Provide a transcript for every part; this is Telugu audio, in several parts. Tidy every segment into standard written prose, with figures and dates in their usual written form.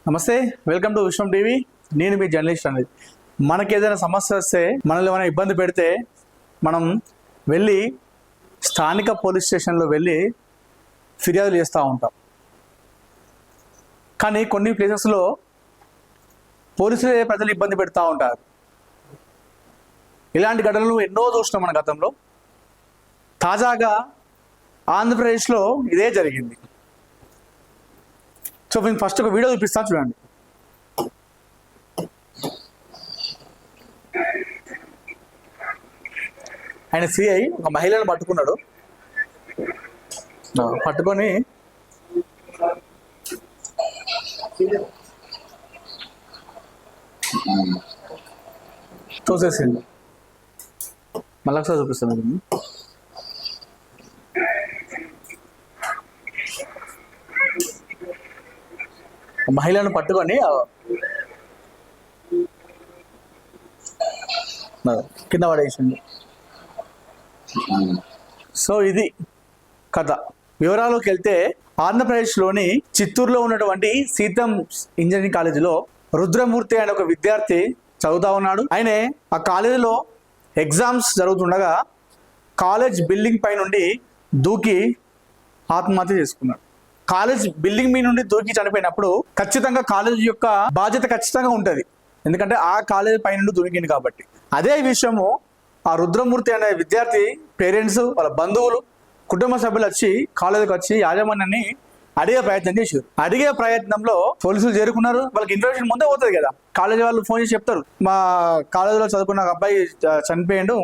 నమస్తే, వెల్కమ్ టు విశ్వం టీవీ. నేను మీ జర్నలిస్ట్ అనేది. మనకి ఏదైనా సమస్య వస్తే, మనల్ని ఏమైనా ఇబ్బంది పెడితే మనం వెళ్ళి స్థానిక పోలీస్ స్టేషన్లో వెళ్ళి ఫిర్యాదులు చేస్తూ ఉంటాం. కానీ కొన్ని ప్లేసెస్లో పోలీసులే ప్రజలు ఇబ్బంది పెడతా ఉంటారు. ఇలాంటి ఘటనలు ఎన్నో చూసినాం మన గతంలో. తాజాగా ఆంధ్రప్రదేశ్లో ఇదే జరిగింది. సో నేను ఫస్ట్ ఒక వీడియో చూపిస్తాను, చూడండి. ఆయన సిఐ ఒక మహిళను పట్టుకున్నాడు. పట్టుకొని తోసేసింది. మళ్ళీ ఒకసారి చూపిస్తాను. మహిళను పట్టుకొని కింద పడేసింది. సో ఇది కథ. వివరాల్లోకి వెళ్తే, ఆంధ్రప్రదేశ్లోని చిత్తూరులో ఉన్నటువంటి సీతం ఇంజనీరింగ్ కాలేజీలో రుద్రమూర్తి అనే ఒక విద్యార్థి చదువుతా ఉన్నాడు. ఆయనే ఆ కాలేజీలో ఎగ్జామ్స్ జరుగుతుండగా కాలేజ్ బిల్డింగ్ పై నుండి దూకి ఆత్మహత్య చేసుకున్నాడు. కాలేజ్ బిల్డింగ్ మీ నుండి దూకి చనిపోయినప్పుడు ఖచ్చితంగా కాలేజ్ యొక్క బాధ్యత ఖచ్చితంగా ఉంటుంది, ఎందుకంటే ఆ కాలేజ్ పై నుండి దూకింది కాబట్టి. అదే విషయము ఆ రుద్రమూర్తి అనే విద్యార్థి పేరెంట్స్, వాళ్ళ బంధువులు, కుటుంబ సభ్యులు వచ్చి కాలేజీకి వచ్చి యాజమాన్యాన్ని అడిగే ప్రయత్నం చేశారు. అడిగే ప్రయత్నంలో పోలీసులు చేరుకున్నారు. వాళ్ళకి ఇన్ఫర్మేషన్ ముందే పోతుంది కదా. కాలేజీ వాళ్ళు ఫోన్ చేసి చెప్తారు, మా కాలేజీలో చదువుకున్న అబ్బాయి చనిపోయాడు,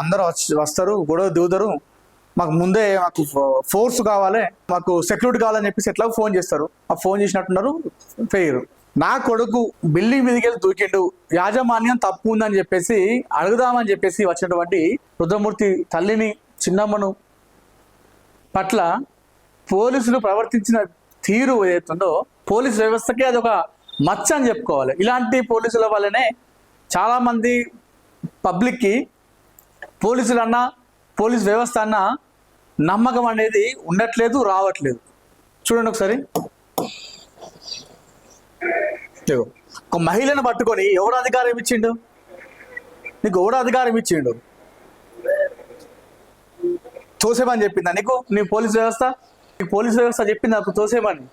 అందరూ వస్తారు, గొడవ దిగుతారు, మాకు ముందే మాకు ఫోర్స్ కావాలి, మాకు సెక్యూరిటీ కావాలని చెప్పేసి ఎట్లా ఫోన్ చేస్తారు. ఆ ఫోన్ చేసినట్టున్నారు, ఫెయిర్. నా కొడుకు బిల్డింగ్ మీదకి వెళ్ళి దూకిండు, యాజమాన్యం తప్పు ఉందని చెప్పేసి అడుగుదామని చెప్పేసి వచ్చినటువంటి రుద్రమూర్తి తల్లిని, చిన్నమ్మను పట్ల పోలీసులు ప్రవర్తించిన తీరు ఏదైతుందో పోలీసు వ్యవస్థకి అది ఒక మచ్చ అని చెప్పుకోవాలి. ఇలాంటి పోలీసుల వల్లనే చాలామంది పబ్లిక్కి పోలీసులు అన్నా, పోలీస్ వ్యవస్థ అన్నా నమ్మకం అనేది ఉండట్లేదు, రావట్లేదు. చూడండి ఒకసారి. ఒక మహిళను పట్టుకొని ఎవరు అధికారం ఇచ్చిండు? నీకు ఎవరు అధికారం ఇచ్చిండు? తోసేమని చెప్పిందా నీకు నీ పోలీస్ వ్యవస్థ? నీకు పోలీస్ వ్యవస్థ చెప్పింది అప్పుడు తోసేమని?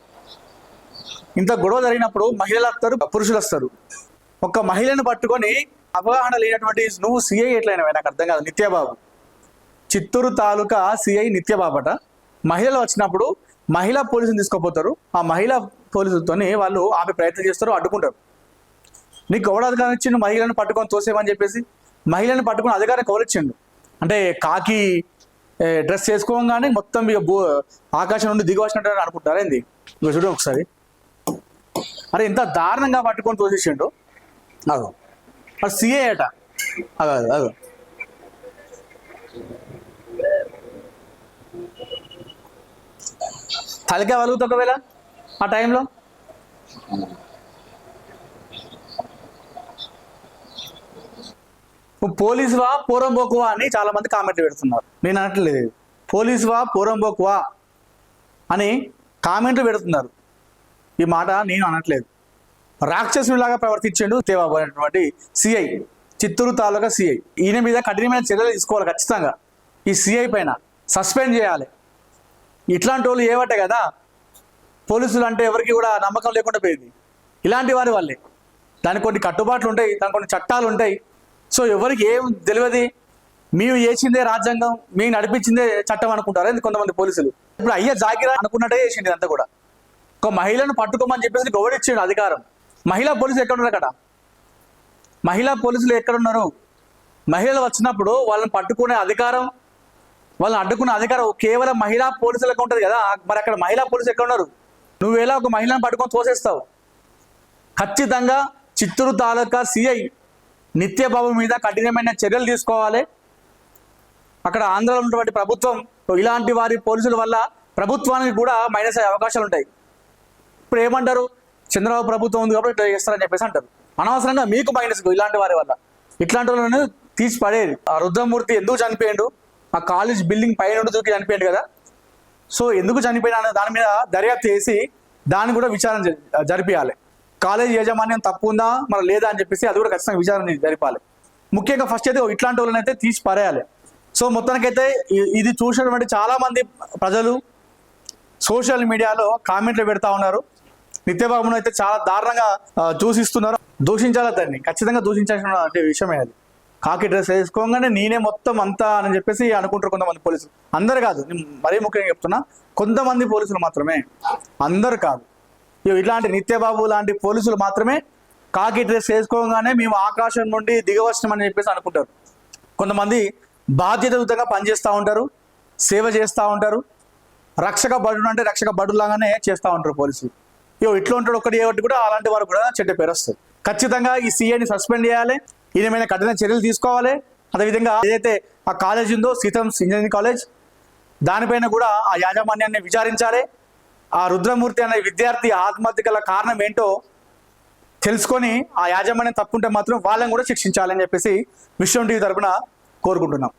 ఇంత గొడవ జరిగినప్పుడు మహిళలు వస్తారు, పురుషులు వస్తారు. ఒక మహిళను పట్టుకొని అవగాహన లేనటువంటి నువ్వు సిఐ ఎట్లయినవే నాకు అర్థం కాదు. నిత్యబాబు, చిత్తూరు తాలూకా సిఐ నిత్యబాబట. మహిళలు వచ్చినప్పుడు మహిళా పోలీసుని తీసుకుపోతారు. ఆ మహిళా పోలీసులతో వాళ్ళు ఆపే ప్రయత్నం చేస్తారు, అడ్డుకుంటారు. నీకు ఎవడు అధికారం ఇచ్చిండు మహిళను పట్టుకొని తోసేమని చెప్పేసి? మహిళను పట్టుకొని అధికారం కవలిచ్చిండు అంటే కాకి డ్రెస్ చేసుకోగానే మొత్తం ఇక ఆకాశం నుండి దిగి వచ్చినట్టు అనుకుంటారా ఏంది? ఇక చూడండి ఒకసారి. అరే ఎంత దారుణంగా పట్టుకొని తోసేసిండు. అదో అది సిఐ అట. అదో తలకాయ వలుగుతా ఒకవేళ ఆ టైంలో. పోలీసువా పోరంబోకువా అని చాలా మంది కామెంట్లు పెడుతున్నారు. నేను అనట్లేదు. పోలీసువా పోరంబోకువా అని కామెంట్లు పెడుతున్నారు. ఈ మాట నేను అనట్లేదు. రాక్షసునిలాగా ప్రవర్తించాడు తేబాబు అనేటువంటి సిఐ, చిత్తూరు తాలూకా సిఐ. ఈయన మీద కఠినమైన చర్యలు తీసుకోవాలి ఖచ్చితంగా. ఈ సిఐ పైన సస్పెండ్ చేయాలి. ఇట్లాంటి వాళ్ళు ఏవటే కదా పోలీసులు అంటే ఎవరికి కూడా నమ్మకం లేకుండా పోయింది. ఇలాంటి వారి వల్లే. దానికి కొన్ని కట్టుబాట్లు ఉంటాయి, దానికి కొన్ని చట్టాలు ఉంటాయి. సో ఎవరికి ఏం తెలియదు. మేము చేసిందే రాజ్యాంగం, మేము నడిపించిందే చట్టం అనుకుంటారు కొంతమంది పోలీసులు. ఇప్పుడు అయ్యే జాగిరా అనుకున్నట్టే చేసింది అంతా కూడా. ఒక మహిళను పట్టుకోమని చెప్పేసి గౌరవించాడు అధికారం. మహిళా పోలీసులు ఎక్కడున్నారు అక్కడ? మహిళా పోలీసులు ఎక్కడున్నారు? మహిళలు వచ్చినప్పుడు వాళ్ళని పట్టుకునే అధికారం, వాళ్ళని అడ్డుకునే అధికారం కేవలం మహిళా పోలీసులకు ఉంటుంది కదా. మరి అక్కడ మహిళా పోలీసులు ఎక్కడ ఉన్నారు? నువ్వు ఎలా ఒక మహిళను పట్టుకొని తోసేస్తావు? ఖచ్చితంగా చిత్తూరు తాలూకా సిఐ నిత్యబాబు మీద కఠినమైన చర్యలు తీసుకోవాలి. అక్కడ ఆంధ్రలో ఉన్నటువంటి ప్రభుత్వం ఇలాంటి వారి పోలీసుల వల్ల ప్రభుత్వానికి కూడా మైనస్ అయ్యే అవకాశాలు ఉంటాయి. ఇప్పుడు ఏమంటారు, చంద్రబాబు ప్రభుత్వం ఉంది కాబట్టి ఇట్లా చేస్తారని చెప్పేసి అంటారు. అనవసరంగా మీకు మైనస్ ఇలాంటి వారి వల్ల. ఇట్లాంటి వాళ్ళని తీసి పడేది. ఆ రుద్రమూర్తి ఎందుకు చనిపోయాడు? ఆ కాలేజ్ బిల్డింగ్ పైన దూకి చనిపోయాడు కదా. సో ఎందుకు చనిపోయినా దాని మీద దర్యాప్తు చేసి దాన్ని కూడా విచారణ జరిపించాలి. కాలేజ్ యాజమాన్యం తప్పు ఉందా మరి లేదా అని చెప్పేసి అది కూడా ఖచ్చితంగా విచారణ జరిపాలి. ముఖ్యంగా ఫస్ట్ అయితే ఇట్లాంటి వాళ్ళని అయితే తీసి పారేయాలి. సో మొత్తానికైతే ఇది చూసినటువంటి చాలా మంది ప్రజలు సోషల్ మీడియాలో కామెంట్లు పెడతా ఉన్నారు. నిత్యబాబును అయితే చాలా దారుణంగా దూషిస్తున్నారు. దూషించాలి, దాన్ని ఖచ్చితంగా దూషించాల్సిన విషయమే అది. కాకి డ్రెస్ వేసుకోగానే నేనే మొత్తం అంతా అని చెప్పేసి అనుకుంటారు కొంతమంది పోలీసులు. అందరు కాదు, నేను మరీ ముఖ్యంగా చెప్తున్నా, కొంతమంది పోలీసులు మాత్రమే, అందరు కాదు. ఇట్లాంటి నిత్యబాబు లాంటి పోలీసులు మాత్రమే కాకి డ్రెస్ వేసుకోగానే మేము ఆకాశం నుండి దిగవచ్చామని చెప్పేసి అనుకుంటారు. కొంతమంది బాధ్యతాయుతంగా పనిచేస్తూ ఉంటారు, సేవ చేస్తూ ఉంటారు, రక్షక భటుడు అంటే రక్షక భటులాగానే చేస్తూ ఉంటారు పోలీసులు. ఇట్లా ఉంటాడు ఒకటి ఒకటి కూడా అలాంటి వారు కూడా చెడ్డ పేరు వస్తుంది. ఖచ్చితంగా ఈ సీఐని సస్పెండ్ చేయాలి, ఈయన మీద కఠిన చర్యలు తీసుకోవాలి. అదేవిధంగా ఏదైతే ఆ కాలేజ్ ఉందో సీతం ఇంజనీరింగ్ కాలేజ్, దానిపైన కూడా ఆ యాజమాన్యాన్ని విచారించాలి. ఆ రుద్రమూర్తి అనే విద్యార్థి ఆత్మహత్య గల కారణం ఏంటో తెలుసుకొని ఆ యాజమాన్యం తప్పుంటే మాత్రం వాళ్ళని కూడా శిక్షించాలని చెప్పేసి విశ్వం టీవీ తరపున కోరుకుంటున్నాం.